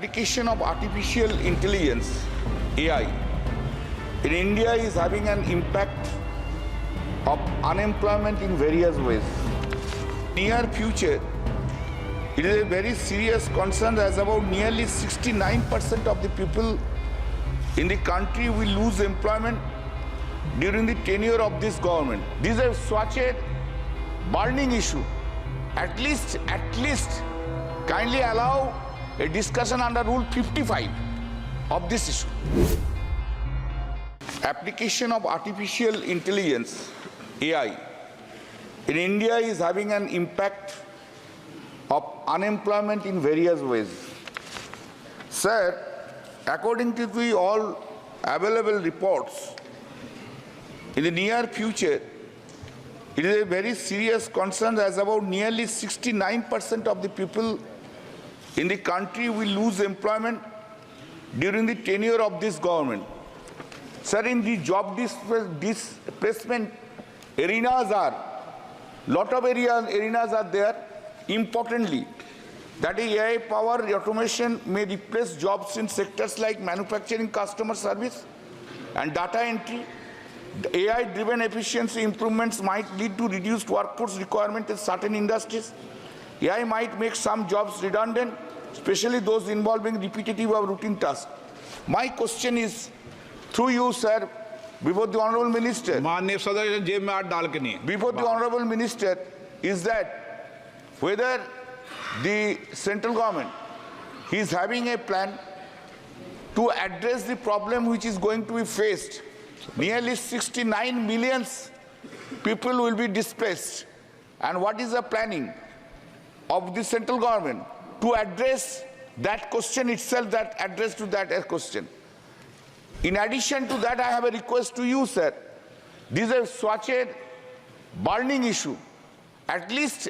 Application of artificial intelligence, AI, in India is having an impact of unemployment in various ways. Near future, it is a very serious concern as about nearly 69% of the people in the country will lose employment during the tenure of this government. This is such a burning issue. At least, kindly allow a discussion under Rule 55 of this issue. Application of artificial intelligence, AI, in India is having an impact of unemployment in various ways. Sir, according to the all available reports, in the near future, it is a very serious concern as about nearly 69% of the people in the country will lose employment during the tenure of this government. Sir, in the job displacement arenas lot of arenas are there. Importantly, that AI power automation may replace jobs in sectors like manufacturing, customer service, and data entry. AI-driven efficiency improvements might lead to reduced workforce requirement in certain industries. AI might make some jobs redundant, especially those involving repetitive or routine tasks. My question is, through you, sir, before the Honorable Minister, before the Honorable Minister, is that whether the central government is having a plan to address the problem which is going to be faced. Nearly 69 million people will be displaced. And what is the planning of the central government to address that question itself, that address to that question? In addition to that, I have a request to you, sir. This is such a burning issue. At least,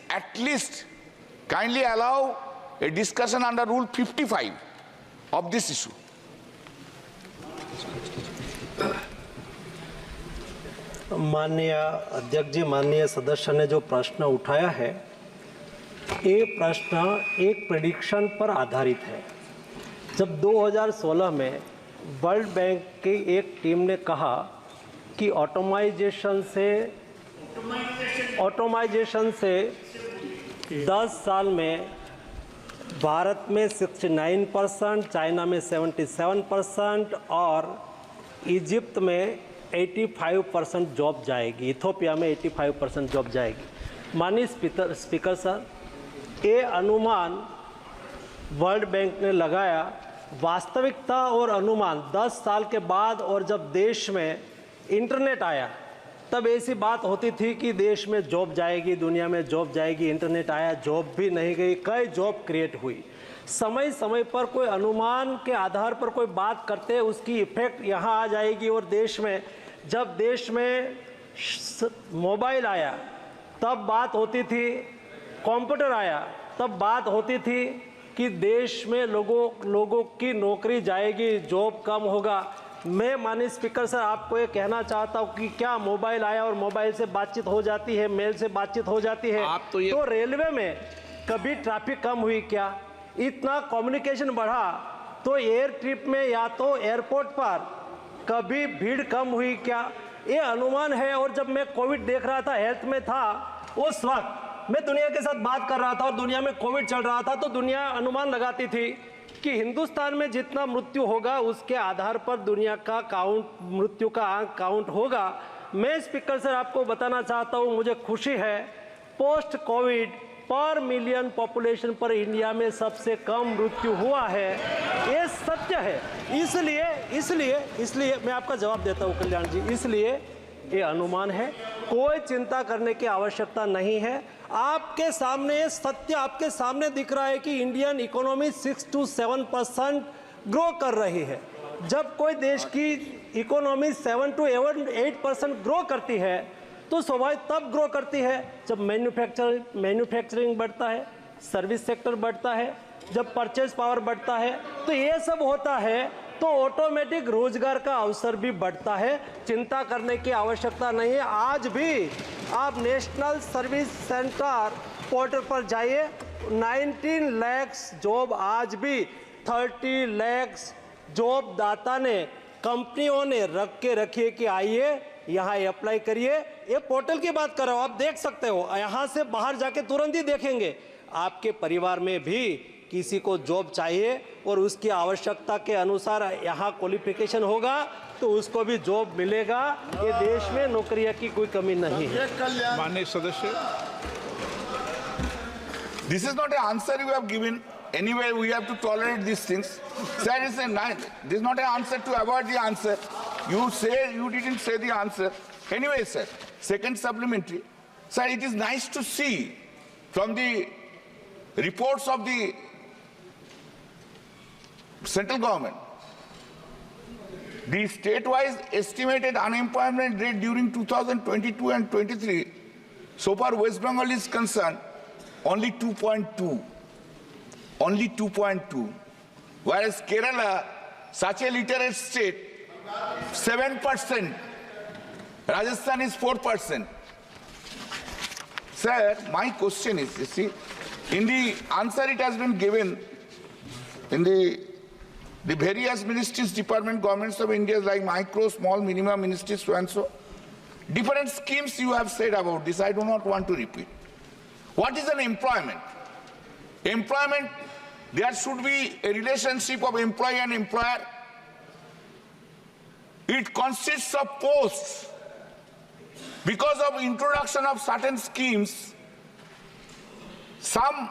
kindly allow a discussion under Rule 55 of this issue. माननीय अध्यक्ष जी, माननीय सदस्य ने जो प्रश्न उठाया है, ये प्रश्न एक प्रेडिक्शन पर आधारित है। जब 2016 में वर्ल्ड बैंक की एक टीम ने कहा कि ऑटोमाइजेशन से 10 साल में भारत में 69%, चाइना में 77% और इजिप्ट में 85% जॉब जाएगी, इथियोपिया में 85% जॉब जाएगी। माननीय स्पीकर सर, ये अनुमान वर्ल्ड बैंक ने लगाया। वास्तविकता और अनुमान 10 साल के बाद और जब देश में इंटरनेट आया तब ऐसी बात होती थी कि देश में जॉब जाएगी, दुनिया में जॉब जाएगी। इंटरनेट आया, जॉब भी नहीं गई, कई जॉब क्रिएट हुई। समय समय पर कोई अनुमान के आधार पर कोई बात करते, उसकी इफेक्ट यहाँ आ जाएगी। और देश में जब देश में मोबाइल आया तब बात होती थी, कंप्यूटर आया तब बात होती थी कि देश में लोगों की नौकरी जाएगी, जॉब कम होगा। मैं माननीय स्पीकर सर आपको ये कहना चाहता हूँ कि क्या मोबाइल आया और मोबाइल से बातचीत हो जाती है, मेल से बातचीत हो जाती है? तो रेलवे में कभी ट्रैफिक कम हुई क्या? इतना कम्युनिकेशन बढ़ा तो एयर ट्रिप में या तो एयरपोर्ट पर कभी भीड़ कम हुई क्या? ये अनुमान है। और जब मैं कोविड देख रहा था, हेल्थ में था, उस वक्त मैं दुनिया के साथ बात कर रहा था और दुनिया में कोविड चल रहा था, तो दुनिया अनुमान लगाती थी कि हिंदुस्तान में जितना मृत्यु होगा उसके आधार पर दुनिया का मृत्यु का आंक काउंट होगा। मैं स्पीकर सर आपको बताना चाहता हूँ, मुझे खुशी है पोस्ट कोविड पर मिलियन पॉपुलेशन पर इंडिया में सबसे कम मृत्यु हुआ है। ये सत्य है। इसलिए मैं आपका जवाब देता हूँ कल्याण जी, इसलिए ये अनुमान है, कोई चिंता करने की आवश्यकता नहीं है। आपके सामने ये सत्य आपके सामने दिख रहा है कि इंडियन इकोनॉमी 6 to 7% ग्रो कर रही है। जब कोई देश की इकोनॉमी 7 to 8% ग्रो करती है तो स्वाभाविक तब ग्रो करती है जब मैन्युफैक्चरिंग बढ़ता है, सर्विस सेक्टर बढ़ता है, जब परचेज पावर बढ़ता है। तो ये सब होता है तो ऑटोमेटिक रोजगार का अवसर भी बढ़ता है। चिंता करने की आवश्यकता नहीं है। आज भी आप नेशनल सर्विस सेंटर पोर्टल पर जाइए, 19 लाख जॉब आज भी 30 लाख जॉब दाता ने, कंपनियों ने रख के रखिए कि आइए यहाँ अप्लाई करिए। ये पोर्टल की बात कर रहा हूँ, आप देख सकते हो, यहाँ से बाहर जाके तुरंत ही देखेंगे। आपके परिवार में भी किसी को जॉब चाहिए और उसकी आवश्यकता के अनुसार यहाँ क्वालिफिकेशन होगा तो उसको भी जॉब मिलेगा। ये देश में नौकरियों की कोई कमी नहीं है। माननीय सदस्य, This is not an answer you have given. Anyway, we have to tolerate these things. Sir, this is not an answer to avoid the answer. You say you didn't say the answer. Anyway, sir, second supplementary. Sir, it is nice to see from the reports of the central government, the state-wise estimated unemployment rate during 2022 and 23, so far West Bengal is concerned, only 2.2. Only 2.2. Whereas Kerala, such a literate state, 7%. Rajasthan is 4%. Sir, my question is, you see, in the answer it has been given in the various ministries, department, governments of India, like micro, small, minimum ministries, so and so. Different schemes you have said about this, I do not want to repeat. What is an employment? Employment, there should be a relationship of employee and employer. It consists of posts. Because of introduction of certain schemes, some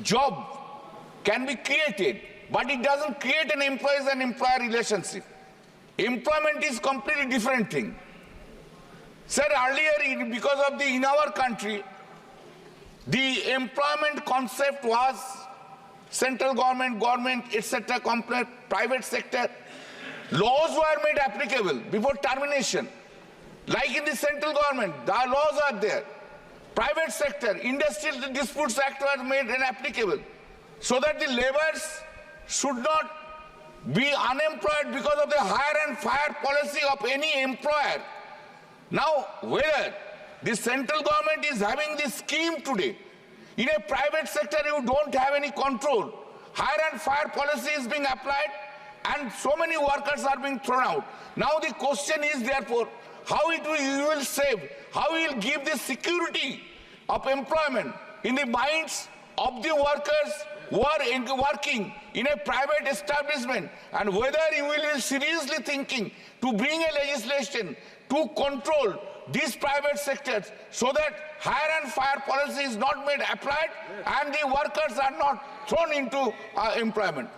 job can be created, but it doesn't create an employees and employer relationship. Employment is completely different thing. Sir, earlier, because of in our country, the employment concept was central government, etc., private sector. Laws were made applicable before termination. Like in the central government, the laws are there. Private sector, Industrial Disputes Act was made inapplicable, so that the laborers should not be unemployed because of the hire and fire policy of any employer. Now, whether the central government is having this scheme today, in a private sector you don't have any control. Hire and fire policy is being applied and so many workers are being thrown out. Now the question is therefore, how you will save, how you will give the security of employment in the minds of the workers who are working in a private establishment, and whether you will be seriously thinking to bring a legislation to control these private sectors so that hire and fire policy is not made applied and the workers are not thrown into employment.